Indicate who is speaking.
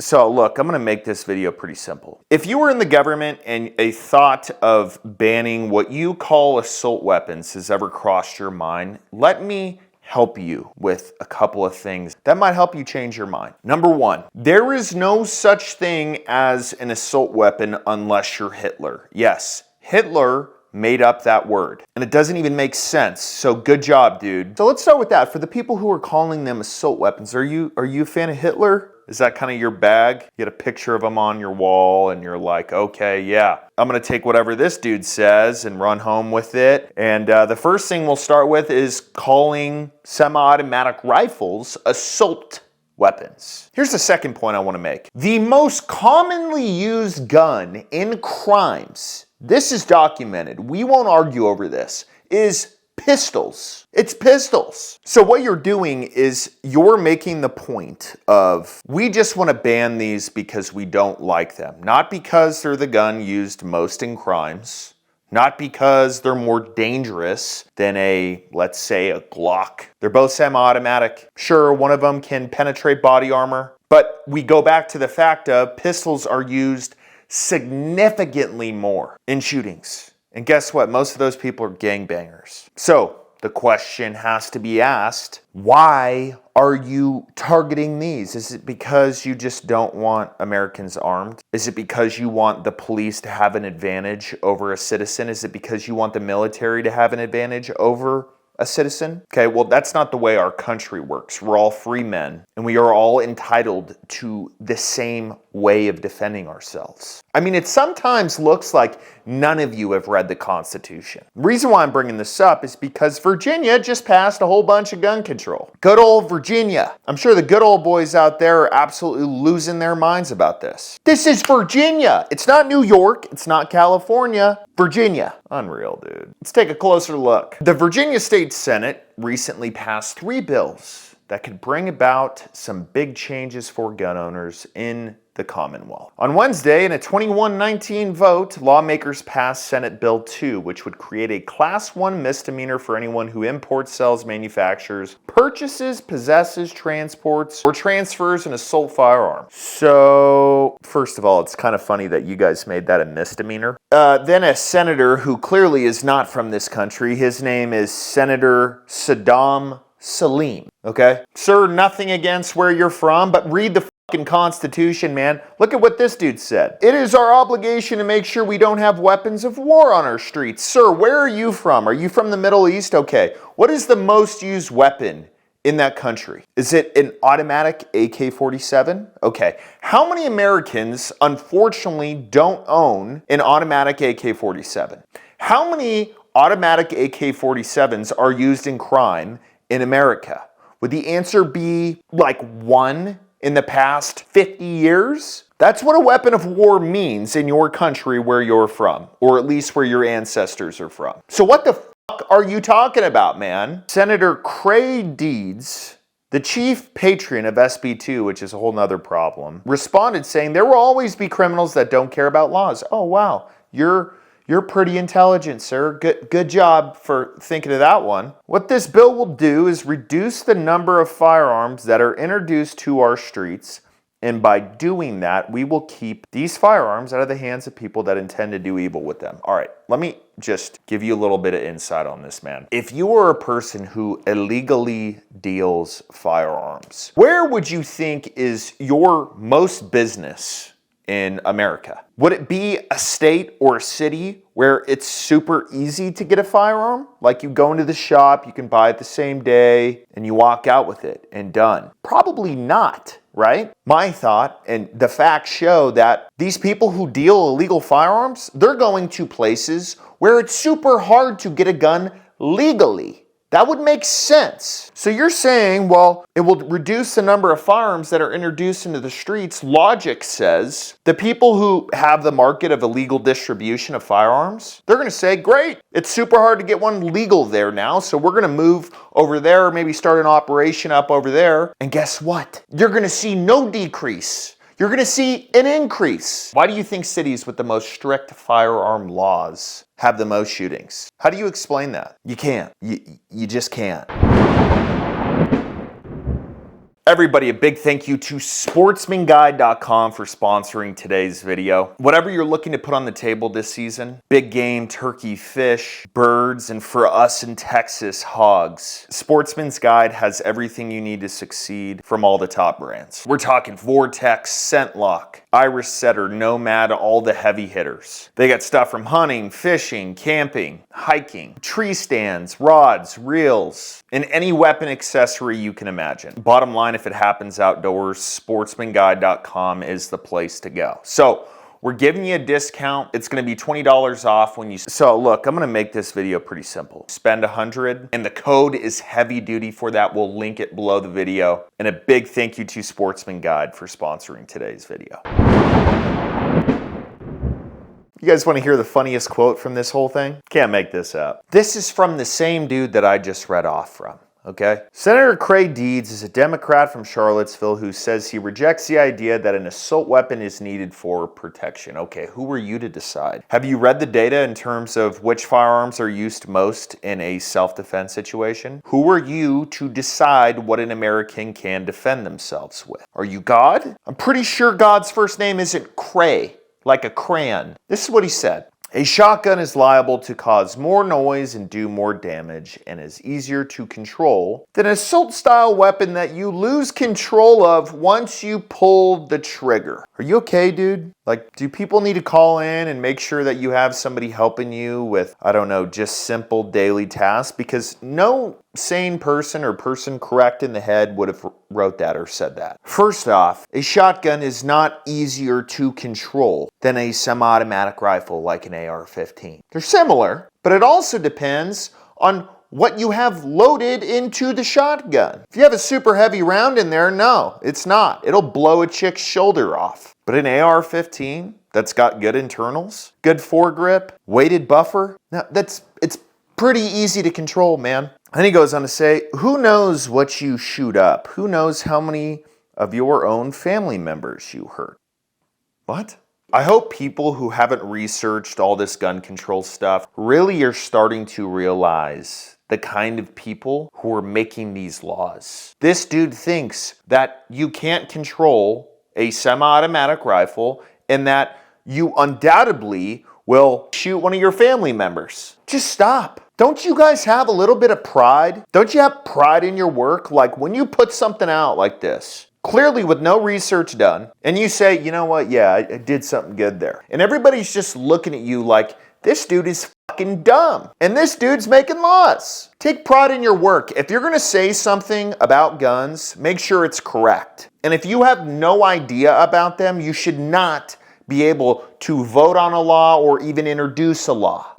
Speaker 1: So look, I'm gonna make this video pretty simple. If you were in the government and a thought of banning what you call assault weapons has ever crossed your mind, let me help you with a couple of things that might help you change your mind. Number one, there is no such thing as an assault weapon unless you're Hitler. Yes, Hitler made up that word. And it doesn't even make sense. So good job, dude. So let's start with that. For the people who are calling them assault weapons, are you a fan of Hitler? Is that kind of your bag? You get a picture of him on your wall and you're like, okay, yeah, I'm gonna take whatever this dude says and run home with it. And the first thing we'll start with is calling semi-automatic rifles assault weapons. Here's the second point I want to make. The most commonly used gun in crimes, this is documented, we won't argue over this, is pistols. It's pistols. So what you're doing is you're making the point of, we just want to ban these because we don't like them. Not because they're the gun used most in crimes. Not because they're more dangerous than let's say, a Glock. They're both semi-automatic. Sure, one of them can penetrate body armor, but we go back to the fact of pistols are used significantly more in shootings. And guess what? Most of those people are gangbangers. So the question has to be asked, why are you targeting these? Is it because you just don't want Americans armed? Is it because you want the police to have an advantage over a citizen? Is it because you want the military to have an advantage over a citizen? Okay, well, that's not the way our country works. We're all free men, and we are all entitled to the same way of defending ourselves. I mean, it sometimes looks like none of you have read the Constitution. The reason why I'm bringing this up is because Virginia just passed a whole bunch of gun control. Good old Virginia. I'm sure the good old boys out there are absolutely losing their minds about this. This is Virginia. It's not New York. It's not California. Virginia. Unreal, dude. Let's take a closer look. The Virginia State Senate recently passed 3 bills that could bring about some big changes for gun owners in the Commonwealth. On Wednesday, in a 21-19 vote, lawmakers passed Senate Bill 2, which would create a Class 1 misdemeanor for anyone who imports, sells, manufactures, purchases, possesses, transports, or transfers an assault firearm. So, first of all, it's kind of funny that you guys made that a misdemeanor. Then a senator who clearly is not from this country, his name is Senator Saddam Salim, okay? Sir, nothing against where you're from, but read the fucking Constitution, man. Look at what this dude said. It is our obligation to make sure we don't have weapons of war on our streets. Sir, where are you from? Are you from the Middle East? Okay. What is the most used weapon in that country? Is it an automatic AK-47? Okay. How many Americans, unfortunately, don't own an automatic AK-47? How many automatic AK-47s are used in crime in America? Would the answer be like 1 in the past 50 years? That's what a weapon of war means in your country where you're from, or at least where your ancestors are from. So what the fuck are you talking about, man? Senator Cray Deeds, the chief patron of SB2, which is a whole nother problem, responded saying there will always be criminals that don't care about laws. Oh, wow. You're pretty intelligent, sir. Good job for thinking of that one. What this bill will do is reduce the number of firearms that are introduced to our streets, and by doing that, we will keep these firearms out of the hands of people that intend to do evil with them. All right, let me just give you a little bit of insight on this, man. If you are a person who illegally deals firearms, where would you think is your most business in America? Would it be a state or a city where it's super easy to get a firearm? Like you go into the shop, you can buy it the same day, and you walk out with it and done. Probably not, right? My thought, and the facts show that these people who deal illegal firearms, they're going to places where it's super hard to get a gun legally. That would make sense. So you're saying, well, it will reduce the number of firearms that are introduced into the streets. Logic says the people who have the market of illegal distribution of firearms, they're going to say, great, it's super hard to get one legal there now, so we're going to move over there, or maybe start an operation up over there. And guess what? You're going to see no decrease. You're going to see an increase. Why do you think cities with the most strict firearm laws have the most shootings? How do you explain that? You can't. You just can't. Everybody, a big thank you to sportsmanguide.com for sponsoring today's video. Whatever you're looking to put on the table this season, big game, turkey, fish, birds, and for us in Texas, hogs. Sportsman's Guide has everything you need to succeed from all the top brands. We're talking Vortex, ScentLock, Irish Setter, Nomad, all the heavy hitters. They got stuff from hunting, fishing, camping, hiking, tree stands, rods, reels, and any weapon accessory you can imagine. Bottom line, if it happens outdoors, sportsmanguide.com is the place to go. So we're giving you a discount. It's going to be $20 off when you... So look, I'm going to make this video pretty simple. Spend $100 and the code is heavy duty for that. We'll link it below the video. And a big thank you to Sportsman Guide for sponsoring today's video. You guys want to hear the funniest quote from this whole thing? Can't make this up. This is from the same dude that I just read off from. Okay? Senator Craig Deeds is a Democrat from Charlottesville who says he rejects the idea that an assault weapon is needed for protection. Okay, who are you to decide? Have you read the data in terms of which firearms are used most in a self-defense situation? Who are you to decide what an American can defend themselves with? Are you God? I'm pretty sure God's first name isn't Cray, like a crayon. This is what he said. A shotgun is liable to cause more noise and do more damage and is easier to control than an assault-style weapon that you lose control of once you pull the trigger. Are you okay, dude? Like, do people need to call in and make sure that you have somebody helping you with, I don't know, just simple daily tasks? Because no sane person or person correct in the head would have wrote that or said that. First off, a shotgun is not easier to control than a semi-automatic rifle like an AR-15. They're similar, but it also depends on what you have loaded into the shotgun. If you have a super heavy round in there, no, it's not. It'll blow a chick's shoulder off. But an AR-15 that's got good internals, good foregrip, weighted buffer, now it's pretty easy to control, man. And he goes on to say, who knows what you shoot up? Who knows how many of your own family members you hurt? What? I hope people who haven't researched all this gun control stuff really are starting to realize the kind of people who are making these laws. This dude thinks that you can't control a semi-automatic rifle and that you undoubtedly will shoot one of your family members. Just stop. Don't you guys have a little bit of pride? Don't you have pride in your work? Like when you put something out like this, clearly with no research done, and you say, you know what, yeah, I did something good there. And everybody's just looking at you like, this dude is fucking dumb. And this dude's making laws. Take pride in your work. If you're gonna say something about guns, make sure it's correct. And if you have no idea about them, you should not be able to vote on a law or even introduce a law.